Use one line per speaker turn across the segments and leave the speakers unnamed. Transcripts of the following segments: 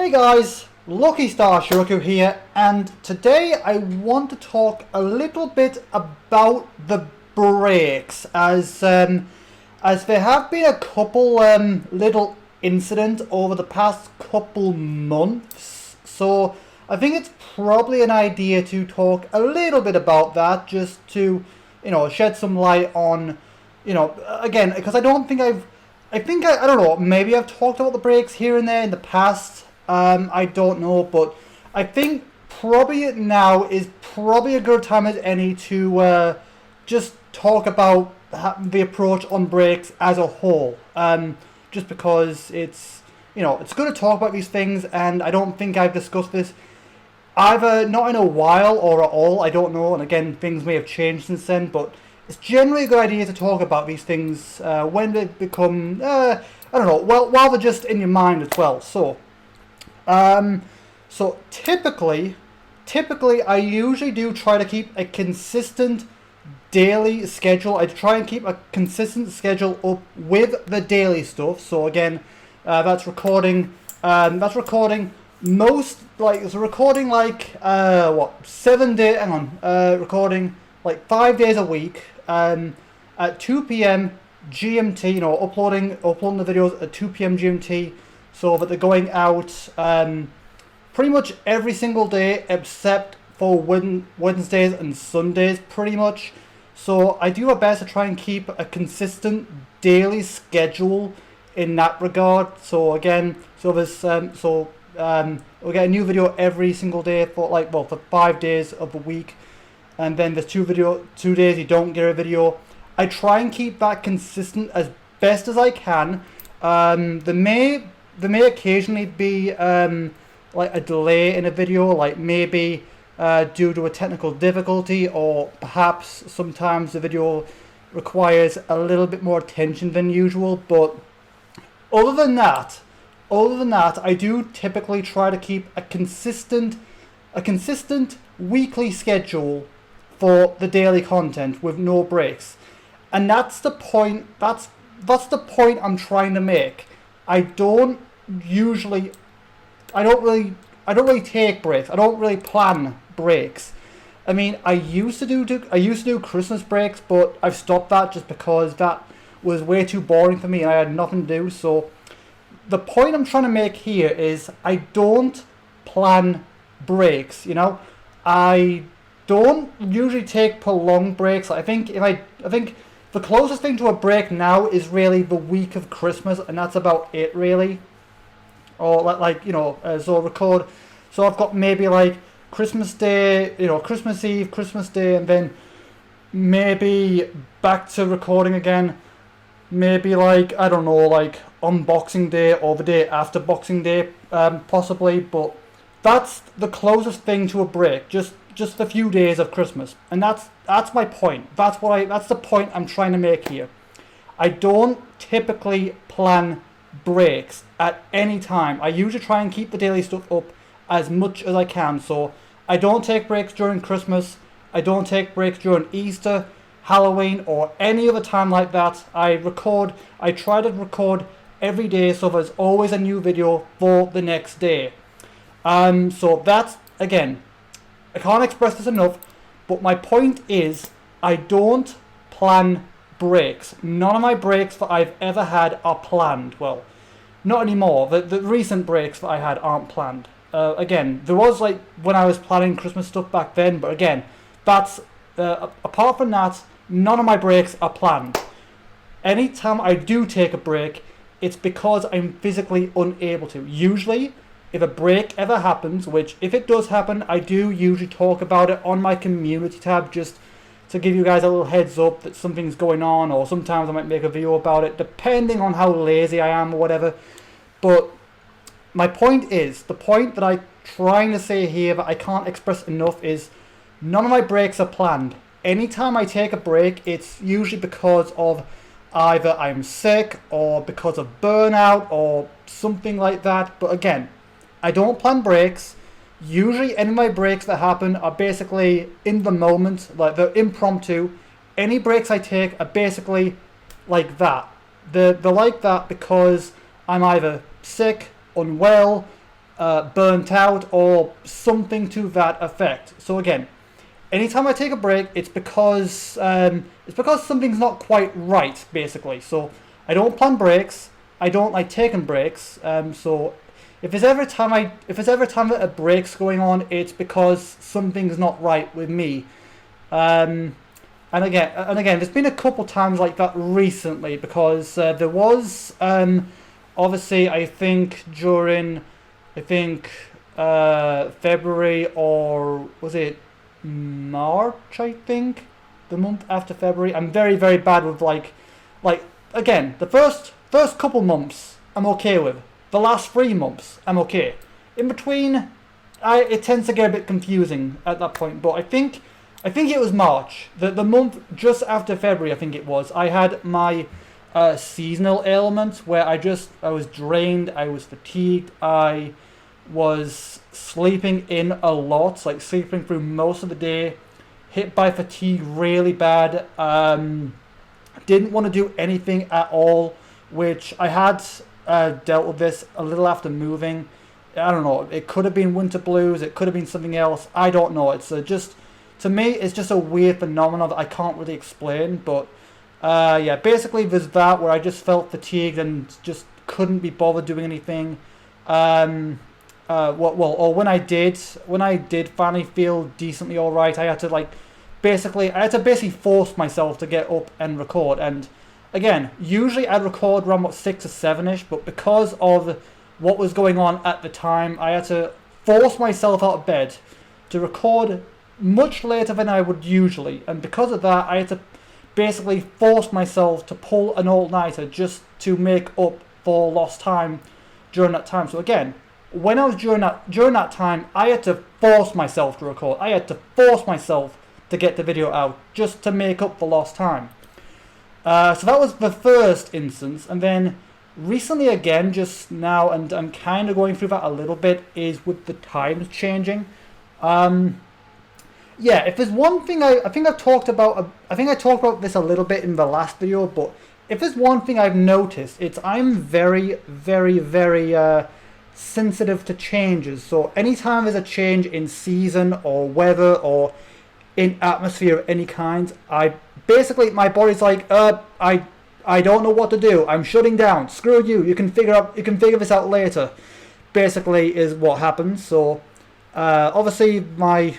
Hey guys, Lucky Star Shi-Roku here, and today I want to talk a little bit about the brakes, as there have been a couple little incidents over the past couple months, so I think it's probably an idea to talk a little bit about that, just to, shed some light on, again, because I don't think I don't know, maybe I've talked about the brakes here and there in the past. I don't know, but I think probably now is probably a good time as any to just talk about the approach on brakes as a whole. Just because it's good to talk about these things, and I don't think I've discussed this either not in a while or at all. I don't know, and again, things may have changed since then, but it's generally a good idea to talk about these things when they become while they're just in your mind as well. So typically I usually do try to keep a consistent daily schedule. I try and keep a consistent schedule up with the daily stuff. So again, that's recording most, like, it's recording like 7 days, recording like 5 days a week, at 2 p.m. GMT, uploading the videos at 2 p.m. GMT, so that they're going out pretty much every single day except for Wednesdays and Sundays, pretty much. So I do my best to try and keep a consistent daily schedule in that regard. So again, we'll get a new video every single day for 5 days of the week, and then there's 2 days you don't get a video. I try and keep that consistent as best as I can. There may occasionally be like a delay in a video, like maybe due to a technical difficulty, or perhaps sometimes the video requires a little bit more attention than usual. But other than that, I do typically try to keep a consistent weekly schedule for the daily content with no breaks. And that's the point. That's the point I'm trying to make. I don't really take breaks. I don't really plan breaks. I mean, I used to do Christmas breaks, but I've stopped that just because that was way too boring for me and I had nothing to do. So the point I'm trying to make here is I don't plan breaks. I don't usually take prolonged breaks. I think the closest thing to a break now is really the week of Christmas, and that's about it, really. Or so record. So I've got maybe like Christmas Day, Christmas Eve, Christmas Day, and then maybe back to recording again. Maybe like on Boxing Day or the day after Boxing Day, possibly. But that's the closest thing to a break. Just a few days of Christmas, and that's my point. That's the point I'm trying to make here. I don't typically plan breaks at any time. I usually try and keep the daily stuff up as much as I can. So I don't take breaks during Christmas. I don't take breaks during Easter, Halloween, or any other time like that. I try to record every day, so there's always a new video for the next day. So that's, again, I can't express this enough, but my point is I don't plan breaks. None of my breaks that I've ever had are planned. Well, not anymore. The recent breaks that I had aren't planned. Again, there was like when I was planning Christmas stuff back then, but again, that's apart from that, none of my breaks are planned. Anytime I do take a break, it's because I'm physically unable to. Usually, if a break ever happens, which if it does happen, I do usually talk about it on my community tab, just to give you guys a little heads up that something's going on, or sometimes I might make a video about it, depending on how lazy I am or whatever. But my point is, the point that I'm trying to say here that I can't express enough is none of my breaks are planned. Anytime I take a break, it's usually because of either I'm sick or because of burnout or something like that. But again, I don't plan breaks. Usually any of my breaks that happen are basically in the moment, like they're impromptu. Any breaks I take are basically like that. They're like that because I'm either sick, unwell, burnt out or something to that effect. So again, anytime I take a break, it's because something's not quite right, basically. So I don't plan breaks. I don't like taking breaks. So if there's ever time that a break's going on, it's because something's not right with me. And again, there's been a couple times like that recently, because there was obviously I think during February, or was it March? I think the month after February. I'm very, very bad with like again, the first couple months I'm okay with. The last 3 months I'm okay. In between, it tends to get a bit confusing at that point. But I think it was March, the month just after February. I think it was. I had my seasonal ailment where I was drained, I was fatigued, I was sleeping in a lot, like sleeping through most of the day, hit by fatigue really bad, didn't want to do anything at all, which I had dealt with this a little after moving. I don't know, it could have been winter blues, it could have been something else, I don't know. It's just, to me, it's just a weird phenomenon that I can't really explain. But yeah, basically there's that where I just felt fatigued and just couldn't be bothered doing anything. Or when I did finally feel decently alright, I had to basically force myself to get up and record. And again, usually I'd record around about 6 or 7ish, but because of what was going on at the time, I had to force myself out of bed to record much later than I would usually, and because of that I had to basically force myself to pull an all-nighter just to make up for lost time during that time. So again, when I was during that time, I had to force myself to record. I had to force myself to get the video out just to make up for lost time. So that was the first instance, and then recently again, just now, and I'm kind of going through that a little bit, is with the times changing. Yeah, if there's one thing I think I talked about this a little bit in the last video, but if there's one thing I've noticed, it's I'm very, very, very sensitive to changes. So anytime there's a change in season or weather or in atmosphere of any kind, my body's like, I don't know what to do. I'm shutting down. Screw you. You can figure this out later. Basically, is what happens. So. Obviously, my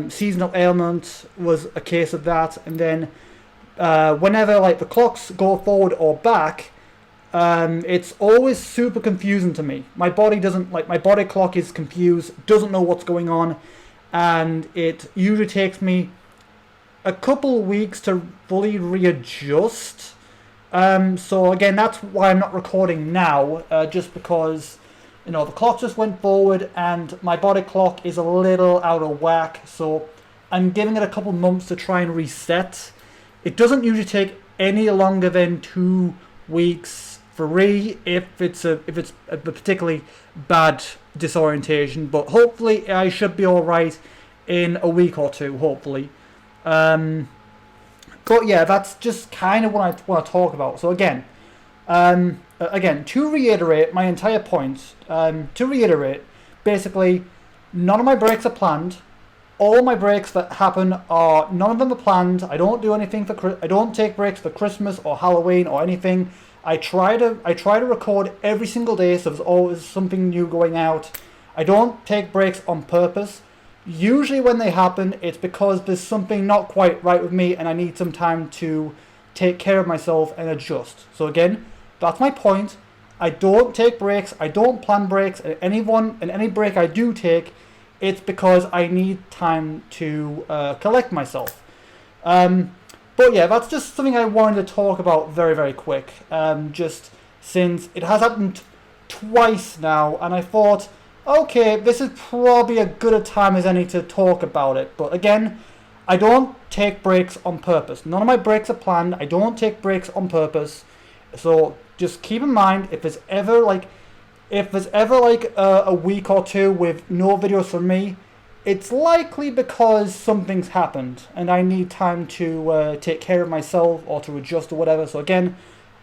seasonal ailment was a case of that, and then whenever the clocks go forward or back, it's always super confusing to me. My body clock is confused, doesn't know what's going on, and it usually takes me a couple of weeks to fully readjust. So again, that's why I'm not recording now, just because the clock just went forward and my body clock is a little out of whack, so I'm giving it a couple months to try and reset. It doesn't usually take any longer than 2 weeks, 3 if it's a particularly bad disorientation, but hopefully I should be alright in a week or 2, hopefully. But yeah, that's just kind of what I want to talk about. So again, to reiterate my entire point, basically, none of my breaks are planned. All my breaks that happen none of them are planned. I don't do anything I don't take breaks for Christmas or Halloween or anything. I try to record every single day, so there's always something new going out. I don't take breaks on purpose. Usually when they happen, it's because there's something not quite right with me and I need some time to take care of myself and adjust. So again, that's my point. I don't take breaks. I don't plan breaks. And any break I do take, it's because I need time to collect myself. But yeah, that's just something I wanted to talk about very, very quick. Just since it has happened twice now, and I thought, okay, this is probably as good a time as any to talk about it. But again, I don't take breaks on purpose. None of my breaks are planned. I don't take breaks on purpose. So just keep in mind, if there's ever a week or 2 with no videos from me, it's likely because something's happened and I need time to take care of myself or to adjust or whatever. So again,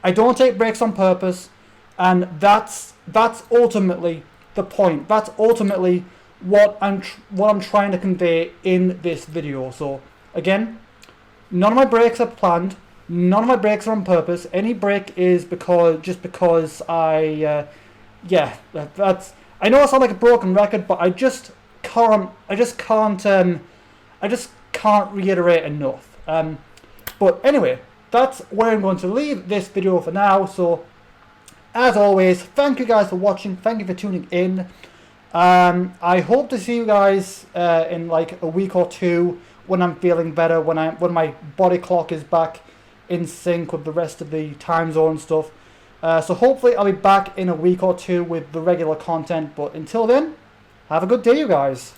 I don't take breaks on purpose, and that's ultimately the point. That's ultimately what I'm trying to convey in this video. So again, none of my breaks are planned. None of my breaks are on purpose. Any break is because I that's, I know I sound like a broken record, but I just can't reiterate enough. But anyway, that's where I'm going to leave this video for now. So as always, thank you guys for watching. Thank you for tuning in. I hope to see you guys in like a week or two when I'm feeling better, when my body clock is back in sync with the rest of the time zone stuff. So hopefully I'll be back in a week or two with the regular content. But until then, have a good day, you guys.